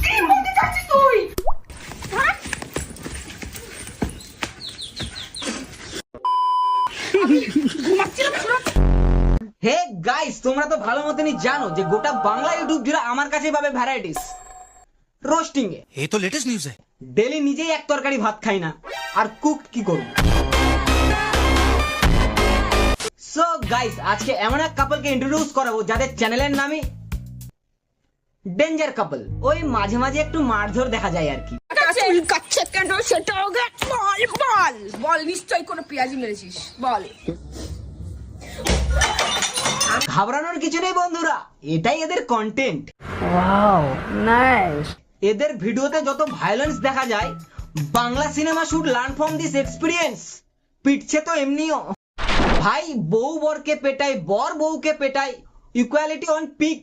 কি বলতে চাচ্ছিস তুই? হ্যাঁ? হে গাইস, তোমরা তো ভালো মতনই জানো যে গোটা বাংলা ইউটিউব জুড়ে আমার কাছেই পাবে ভ্যারাইটিস রোস্টিং এ। ये तो लेटेस्ट न्यूज़ है। ডেলি নিজেই এক তরকারি ভাত খাই না, আর কুক কি করব? সো গাইস, আজকে এমন এক কাপলকে ইন্ট্রোডিউস করাবো যাদের চ্যানেলের নামই ডেঞ্জার কাপল। ওই মাঝে মাঝে একটু মারধর দেখা যায় আর কি। কাচ্ছে কেন সেটা ওকে বল বল বল, নিশ্চয়ই কোনো পেঁয়াজি মেরেছিস, বল। ঘাবড়ানোর কিছু নেই বন্ধুরা, এটাই এদের কন্টেন্ট। Wow nice. এদের ভিডিওতে যত ভায়োলেন্স দেখা যায়, Bangla cinema should learn from this experience. পিটছে তো এমনিও ভাই, বউ বরকে পেটায়, বর বউকে পেটায়, ইকুয়ালিটি অন পিক।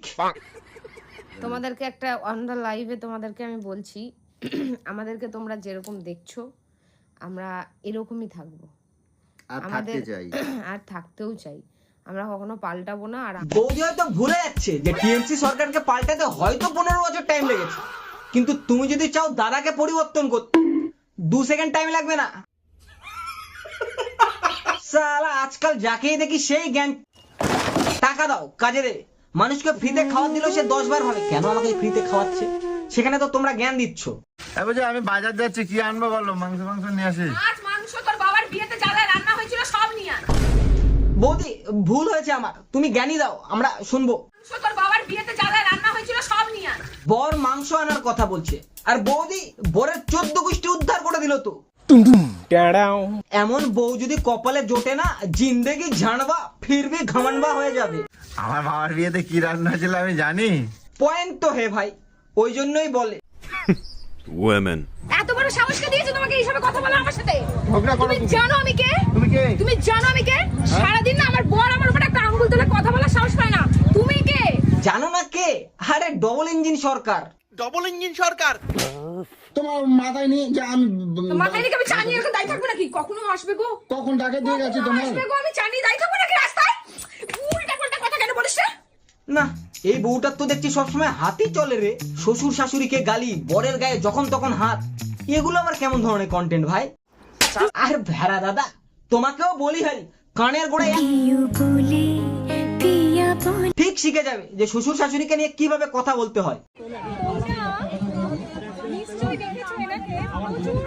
তোমাদেরকে একটা অন দ্য লাইভে তোমাদেরকে আমি বলছি, আমাদেরকে তোমরা যেরকম দেখছো আমরা এরকমই থাকবো, আমাদের আর থাকতেও চাই, আমরা কখনো পাল্টাবো না। আর বৌদি হয়তো ভুলে যাচ্ছে যে টিএমসি সরকারকে পাল্টাতে হয়তো 15 বছর টাইম লেগেছে, কিন্তু তুমি যদি চাও দাদাকে পরিবর্তন করতে, 2 সেকেন্ড টাইম লাগবে না। সালা আজকাল যাকেই দেখি সেই জ্ঞান। টাকা দাও, কাজে দে। মানুষকে ফ্রিতে খাওয়া দিলেও সে 10 বার ভাবে কেন আমাকে ফ্রিতে খাওয়াচ্ছে, সেখানে তো তোমরা জ্ঞান দিচ্ছ। আমি বাজার যাচ্ছি, কি আনবো বলো? মাংস নিয়ে আসি। আজ মাংস তোর বাবার বিয়েতে যা যা রান্না হয়েছিল সব নিয়ে আন। বৌদি ভুল হয়েছে আমার, তুমি জ্ঞানী দাও, আমরা শুনবো। মাংস তোর বাবার বিয়েতে যা যা রান্না হয়েছিল সব নিয়ে আন। বর মাংস আনার কথা বলছে, আর বৌদি বরের 14 গোষ্ঠী উদ্ধার করে দিল তো। এমন বউ যদি কপালে জোটে না, জিন্দেগি ঝাড়বা ফিরবি ঘামানবা হয়ে যাবে। আমার বাবার বিয়েতে কি রান্না ছিল আমি জানি। পয়েন্ট তো হে ভাই, ওই জন্যই বলে। Women. এত বড় সাহস কে দিয়েছে তোমাকে এইসব কথা বলা আমার সাথে? ঝগড়া করো তুমি তুমি। জানো আমি কে? তুমি কে? তুমি জানো আমি কে? সারাদিন না আমার বর আমার উপর একটা আঙ্গুল তুলে কথা বলার সাহস পায় না। তুমি কে? জানো না কে? আরে ডবল ইঞ্জিন সরকার। डबल इंजन सरकार। তোমার মাথায় নিয়ে যে আমি মাথায় রেখে আমি চা নিয়ে এরকম দাঁড়িয়ে থাকবো নাকি? কখনো আসবে গো? কখন ডাকে দিয়ে গেছি কখনো তোমার? আসবে গো? আমি চা নিয়ে দাঁড়িয়ে থাকবো নাকি রাস্তায়? উল্টা পাল্টা কথা কেন বলিস রে? না, এই বউটার তো দেখছি সবসময় হাতি চলে রে। শ্বশুর শাশুড়িকে গালি, বরের গায়ে যখন তখন হাত, এগুলো আবার কেমন ধরনের কন্টেন্ট ভাই? আর ভেড়া দাদা, তোমাকেও বলি ভাই, কানের গোড়ায় ঠিক শিখে যাবে যে শ্বশুর শাশুড়িকে নিয়ে কিভাবে কথা বলতে হয়। নিশ্চয়ই দেখেছো এনাকে প্রচুর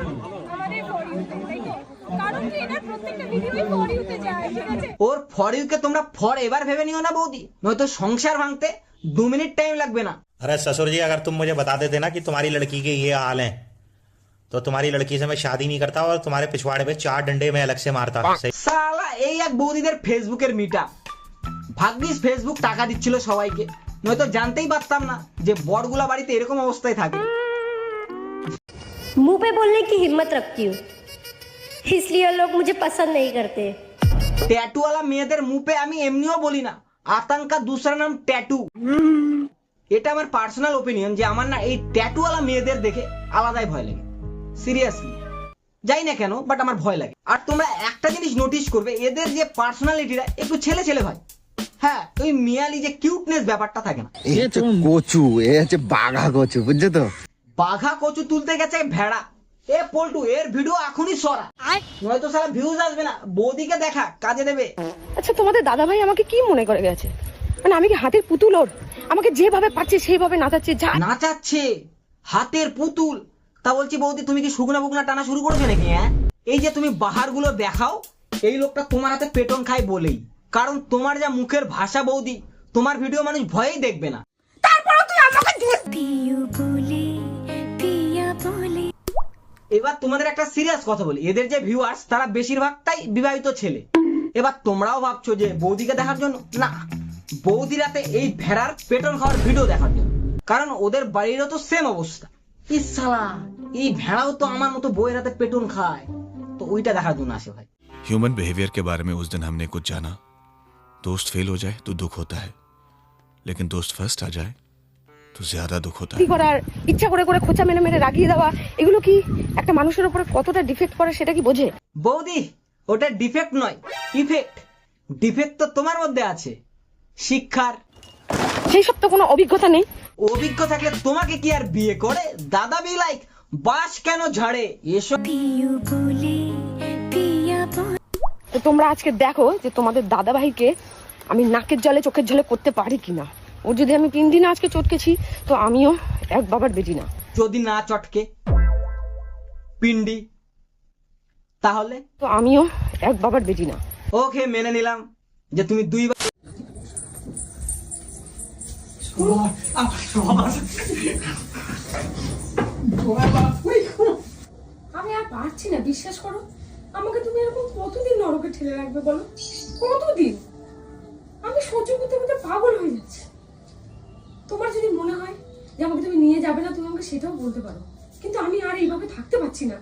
আমাদের ফর ইউতে, তাই তো? কারণ কি এনার প্রত্যেকটা ভিডিওই ফর ইউতে যায়, ঠিক আছে? ওর ফর ইউকে তোমরা ফর এবার ভেবে নিও না বৌদি, নয়তো সংসার ভাঙতে 2 মিনিট টাইম লাগবে না। अरे ससुर जी, अगर तुम मुझे बता देते ना कि तुम्हारी लड़की के ये हाल हैं, तो तुम्हारी लड़की से मैं शादी नहीं करता और तुम्हारे पिछवाड़े पे 4 डंडे मैं अलग से मारता। सही? সালা এই এক বৌদিদের ফেসবুকের মিটা। ভাগ্যিস ফেসবুক টাকা দিচ্ছিল সবাইকে, নয়তো জানতেই পারতাম না যে বরগুলা বাড়িতে এরকম অবস্থায় থাকে। मुंह पे बोलने की हिम्मत रखती हूँ, इसलिए लोग मुझे पसंद नहीं करते। ট্যাটুওয়ালা মেয়েদের মুপে আমি এমনিও বলি না, আতঙ্কা দুসরা নাম ট্যাটু। এটা আমার পার্সোনাল ওপিনিয়ন যে আমার না এই ট্যাটুওয়ালা মেয়েদের দেখে আলাদাই ভয় লাগে। সিরিয়াসলি যাই না কেন, বাট আমার ভয় লাগে। আর তোমরা একটা জিনিস নোটিস করবে, এদের যে পার্সোনালিটিটা একটু ছেলে ছেলে ভাই। হ্যাঁ, ওই মিয়ালি যে কিউটনেস ব্যাপারটা থাকে না। এ হচ্ছে কচু, এ হচ্ছে বাঘা কচু, বুঝছো তো? বাঘা কচু তুলতে গেছে ভেড়া। এ পল্টু, এর ভিডিও এখনই সরা, নয়তো সারা ভিউজ আসবে না। বৌদিকে দেখা, কাজে দেবে। আচ্ছা, তোমাদের দাদা ভাই আমাকে কি মনে করে গেছে? মানে আমি কি হাতের পুতুল ওর? আমাকে যেভাবে পাচ্ছে সেইভাবে নাচাচ্ছে। যা নাচাচ্ছে হাতের পুতুল। তা বলছি বৌদি, তুমি কি শুকনা বুকনা টানা শুরু করেছো নাকি? হ্যাঁ, এই যে তুমি বাহারগুলো দেখাও, এই লোকটা তোমার হাতে পেটন খায় বলেই। কারণ তোমার যা মুখের ভাষা বৌদি, তোমার ভিডিও মানুষ ভয়েই দেখবে না। তারপরেও তুই আমাকে এবার তোমাদের একটা সিরিয়াস কথা বলি, এদের যে ভিউয়ার্স তারা বেশিরভাগটাই বিবাহিত ছেলে। এবার তোমরাও ভাবছো যে বৌদিকে দেখার জন্য না, বৌদি রাতে এই ভেড়ার পেটন খাওয়ার ভিডিও দেখার জন্য। কারণ ওদের বাড়িরও তো সেম অবস্থা। ইস শালা, এই ভেড়াও তো আমার মতো বউয়ের হাতে পেটন খায়, তো ওইটা দেখার জন্য আসে ভাই। ह्यूमन बिहेवियर के बारे में उस दिन हमने कुछ जाना। दोस्त फेल हो जाए तो दुख होता है, लेकिन दोस्त फर्स्ट आ जाए तो ज्यादा दुख होता है। কি করার ইচ্ছা করে করে খোঁচা মেরে মেরে রাগিয়ে দেওয়া, এগুলো কি একটা মানুষের উপরে কতটা ডিফেক্ট করে সেটা কি বোঝে? বৌদি, ওটা ডিফেক্ট নয়, ইফেক্ট। ডিফেক্ট তো তোমার মধ্যে আছে, শিক্ষার। সেই সব তো কোনো অভিজ্ঞতা নেই। অভিজ্ঞ থাকলে তোমাকে কি আর বিয়ে করে? দাদা বি লাইক বাস কেন ঝাড়ে এসব। তো তোমরা আজকে দেখো যে তোমাদের দাদা ভাইকে আমি নাকের জলে চোখের জলে করতে পারি কিনা। ওর যদি আমি 3 দিন আজকে চটকেছি তো আমিও এক বাবার বেটি না। যদি না চটকে পিন্ডি তাহলে তো আমিও এক বাবার বেটি না। ওকে মেনে নিলাম যে তুমি 2 বার। আমি আর পারছি না, বিশ্বাস করো। আমাকে তুমি এরকম কতদিন নরকে ঠেলে রাখবে বলো? কতদিন? আমি সহ্য করতে করতে পাগল হয়ে যাচ্ছি। তোমার যদি মনে হয় যে আমাকে তুমি নিয়ে যাবে না, তুমি আমাকে সেটাও বলতে পারো, কিন্তু আমি আর এইভাবে থাকতে পারছি না।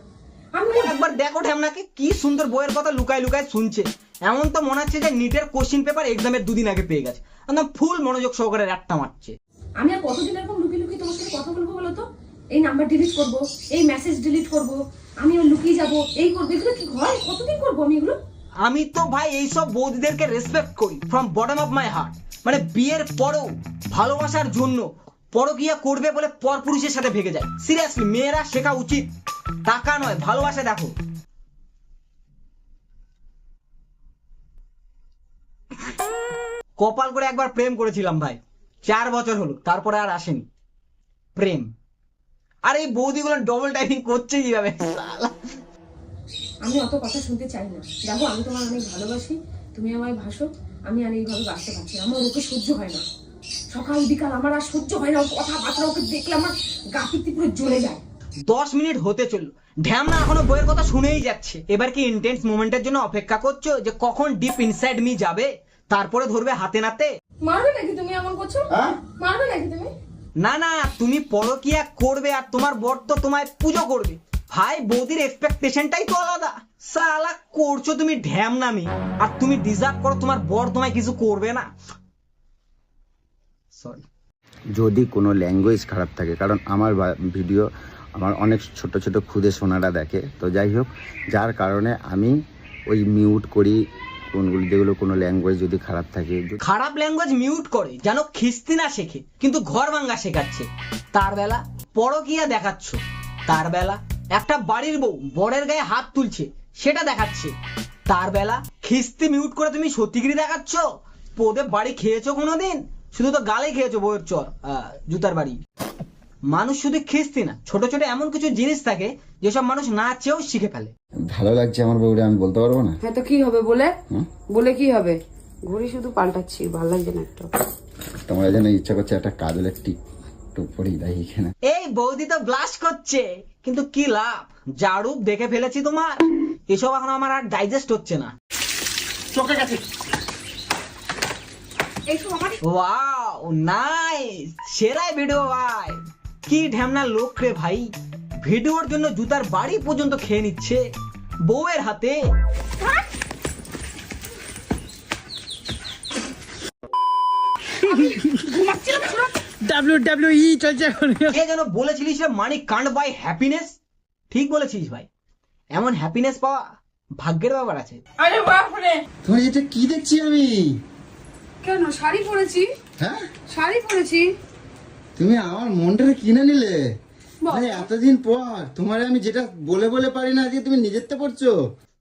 আমি একবার দেখো ঢ্যামনাকে কি সুন্দর বইয়ের কথা লুকায় লুকায় শুনছে। এমন তো মনে হচ্ছে যে নিটের কোশ্চিন পেপার এক্সামের 2 দিন আগে পেয়ে গেছে। একদম ফুল মনোযোগ সহকারে রাট্টা মারছে। আমি আর কতদিন এরকম লুকিয়ে লুকিয়ে তোমার সাথে কথা বলবো বলো তো? এই নাম্বার ডিলিট করব, এই মেসেজ ডিলিট করব, আমি ওর লুকিয়ে যাব, এই করবো, এগুলো কি হয়? কতদিন করবো আমি এগুলো? আমি তো ভাই এইসব বৌদিদেরকে রেসপেক্ট করি from bottom of my heart. মানে বিয়ের পরেও ভালোবাসার জন্য পরকিয়া করবে বলে পরপুরুষের সাথে ভেগে যায়। সিরিয়াসলি মেয়েরা শেখা উচিত, টাকা নয় ভালোবাসা। দেখো কপাল করে একবার প্রেম করেছিলাম ভাই, 4 বছর হলো, তারপরে আর আসেনি প্রেম। আর এই বৌদিগুলো ডবল টাইপিং করছে কিভাবে? আমি অত কথা শুনতে চাই না। দেখো, আমি তোমার অনেক ভালোবাসি, তুমি আমায় ভাসো, আমি আর এইভাবে বাঁচতে পারছি না। আমার ওকে সহ্য হয় না, সকাল বিকাল আমার আর সহ্য হয় না। ওর কথাবার্তা ওকে দেখলে আমার গা পিত্তি পুরো জ্বলে যায়। 10 মিনিট হতে চললো, ঢ্যামনা এখনো বইয়ের কথা শুনেই যাচ্ছে। এবার কি ইন্টেন্স মোমেন্টের জন্য অপেক্ষা করছো যে কখন ডিপ ইনসাইড মি যাবে, তারপরে ধরবে হাতে নাতে? মারবে নাকি তুমি এমন করছো? মারবে নাকি তুমি? না না, তুমি পরকিয়া করবে আর তোমার বর তো তোমায় পুজো করবে। ভাই বৌদির এক্সপেকটেশনটাই তো আলাদা। সালা করছো তুমি ঢ্যামনামি, আর তুমি ডিজার্ভ করো তোমার বর তোমায় কিছু করবে না। সরি। যদি কোনো ল্যাঙ্গুয়েজ খারাপ থাকে, কারণ আমার ভিডিও আমার অনেক ছোট ছোট খুদে সোনারা দেখে, তো যাই হোক, যার কারণে আমি ওই মিউট করি কোনগুলো, যেগুলো কোনো ল্যাঙ্গুয়েজ যদি খারাপ থাকে। খারাপ ল্যাঙ্গুয়েজ মিউট করে যেন খিস্তি না শেখে, কিন্তু ঘর ভাঙ্গা শেখাচ্ছে। তার বেলা পরকিয়া দেখাচ্ছ, তার বেলা একটা বাড়ির বউ বরের গায়ে হাত তুলছে সেটা দেখাচ্ছে। তার বেলা খিস্তি মিউট করে তুমি সত্যিগিরি দেখাচ্ছ। পোদে বাড়ি খেয়েছো কোনোদিন? শুধু তো গালে খেয়েছো বউয়ের চর, জুতার বাড়ি। মানুষ শুধু খিস্তি না, ছোট ছোট এমন কিছু জিনিস থাকে যেসব মানুষ না চেয়েও শিখে ফেলে। ভালো লাগছে আমার বউরে, আমি বলতে পারবো না। হ্যাঁ তো কি হবে বলে? বলে কি হবে? ঘড়ি শুধু পাল্টাচ্ছি, ভালো লাগছে না একটু। তোমার জন্য ইচ্ছা করছে একটা কাজলের টিপ পরেই দেয় এখানে। এই বৌদি তো ব্লাশ করছে, কিন্তু কি লাভ? যা রূপ দেখে ফেলেছি তোমার, এসব এখন আমার আর ডাইজেস্ট হচ্ছে না। চোখে গেছে। ওয়াও নাইস, সেরাই ভিডিও ভাই। কি ঢ্যামনা লোক রে ভাই, ভিডিওর জন্য জুতার বাড়ি পর্যন্ত খেয়ে নিচ্ছে বউয়ের হাতে। WWE চলছে এখন। কে যেন বলেছিলিস রে, মানি কান্ট বাই হ্যাপিনেস। ঠিক বলেছিস ভাই, এমন হ্যাপিনেস পাওয়া ভাগ্যের ব্যাপার আছে। আরে বাপরে, তোমার এটা কি দেখছি আমি? কেন? শাড়ি পরেছি। হ্যাঁ, শাড়ি পরেছি। তুমি আমার মনটা কিনে নিলে। মানে এতদিন পর তোমারে আমি যেটা বলে বলে পারি না, আজকে তুমি নিজেরটা পড়ছো।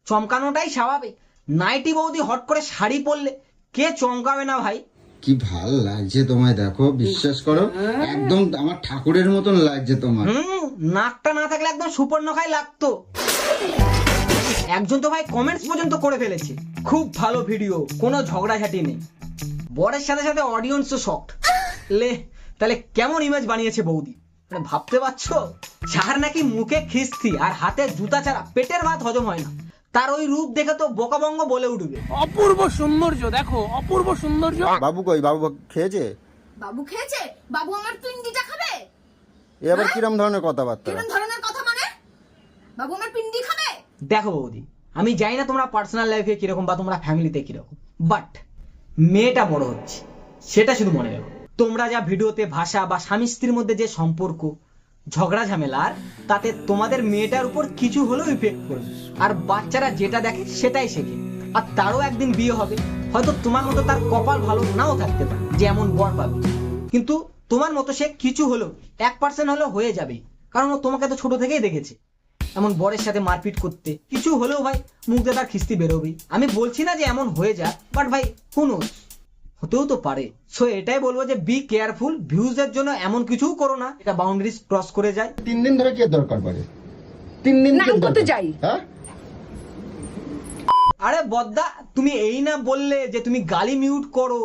চমকানোটাই স্বাভাবিক। নাইটি বৌদি হট করে শাড়ি পরলে কে চমকাবে না ভাই? কি ভাল লাগছে তোমায়, দেখো, বিশ্বাস করো, একদম আমার ঠাকুরের মতন লাগছে তোমার। নাকটা না থাকলে একদম সুপর্ণখাই লাগতো। একজন তো ভাই কমেন্টস পর্যন্ত করে ফেলেছে, খুব ভালো ভিডিও, কোনো ঝগড়াঝাটি নেই। বরের সাথে সাথে অডিয়েন্সও শকড। লে, তাহলে কেমন ইমেজ বানিয়েছে বৌদি, মানে ভাবতে পারছো? যার নাকি মুখে খিস্তি আর হাতে জুতা ছাড়া পেটের ভাত হজম হয় না, তার ওই রূপ দেখে তো বোকাবঙ্গ বলে উঠবে। অপূর্ব সৌন্দর্য, দেখো অপূর্ব সৌন্দর্য। বাবু কই? বাবু খেয়েছে? বাবু খেয়েছে? বাবু আমার পিন্ডিটা খাবে? এ আবার কিরম ধরনের কথাবার্তা? কোন ধরনের কথা মানে? বাবু আমার পিন্ডি খাবে? দেখো বৌদি, আমি জানি না তোমরা পার্সোনাল লাইফে কিরকম বা তোমরা ফ্যামিলিতে কিরকম, বাট মেয়েটা বড় হচ্ছে সেটা শুধু মনে রাখো। তোমরা যা ভিডিওতে ভাষা বা স্বামী স্ত্রীর মধ্যে যে সম্পর্ক, ঝগড়া ঝামেলার, তাতে তোমাদের মেয়েটার উপর কিছু হলেও ইফেক্ট করবে। আর বাচ্চারা যেটা দেখে সেটাই শেখে। আর তারও একদিন বিয়ে হবে, হয়তো তোমার মতো তার কপাল ভালো নাও থাকতে পারে যে এমন বর পাবে। কিন্তু তোমার মতো সে কিছু হলো 1% হলেও হয়ে যাবে, কারণ ও তোমাকে তো ছোট থেকেই দেখেছে এমন বরের সাথে মারপিট করতে। কিছু হলেও ভাই মুখ দিয়ে তার খিস্তি বেরোবেই। আমি বলছি না যে এমন হয়ে যায়, বাট ভাই শুনো, হতেও তো পারে। সো এটাই বলবো যে বি কেয়ারফুল, ভিউজের জন্য এমন কিছুও করো না এটা বাউন্ডারিজ ক্রস করে যায়। 3 দিন ধরে কি দরকার পড়ে? 3 দিন নাম করতে যাই। হ্যাঁ আরে বদ্দা, তুমি এই না বললে যে তুমি গালি মিউট করো।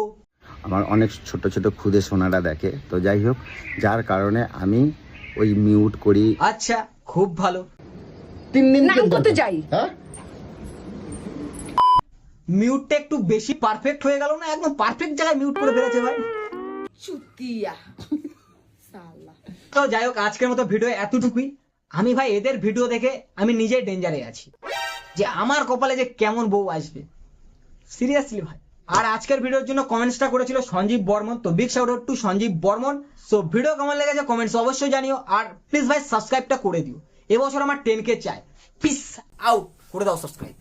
আমার অনেক ছোট ছোট খুদে সোনারা দেখে, তো যাই হোক যার কারণে আমি ওই মিউট করি। আচ্ছা, খুব ভালো। 3 দিন নাম করতে যাই। হ্যাঁ মিউটটা একটু বেশি পারফেক্ট হয়ে গেল না? একদম পারফেক্ট জায়গায় মিউট করে ফেলেছে ভাই। চুতিয়া সালা। তো যাই হোক, আজকের মতো ভিডিও এতটুকুই। আমি ভাই এদের ভিডিও দেখে আমি নিজেই ডেঞ্জারে আছি যে আমার কপালে যে কেমন বউ আসবে, সিরিয়াসলি ভাই। আর আজকের ভিডিওর জন্য কমেন্টসটা করেছিল সঞ্জীব বর্মন, তো big shout out to Sanjeev Barman. So video কেমন লেগেছে কমেন্টস অবশ্যই জানিও, আর প্লিজ ভাই সাবস্ক্রাইবটা করে দিও। এবছর আমার 10K চাই। পিস আউট, করে দাও সাবস্ক্রাইব।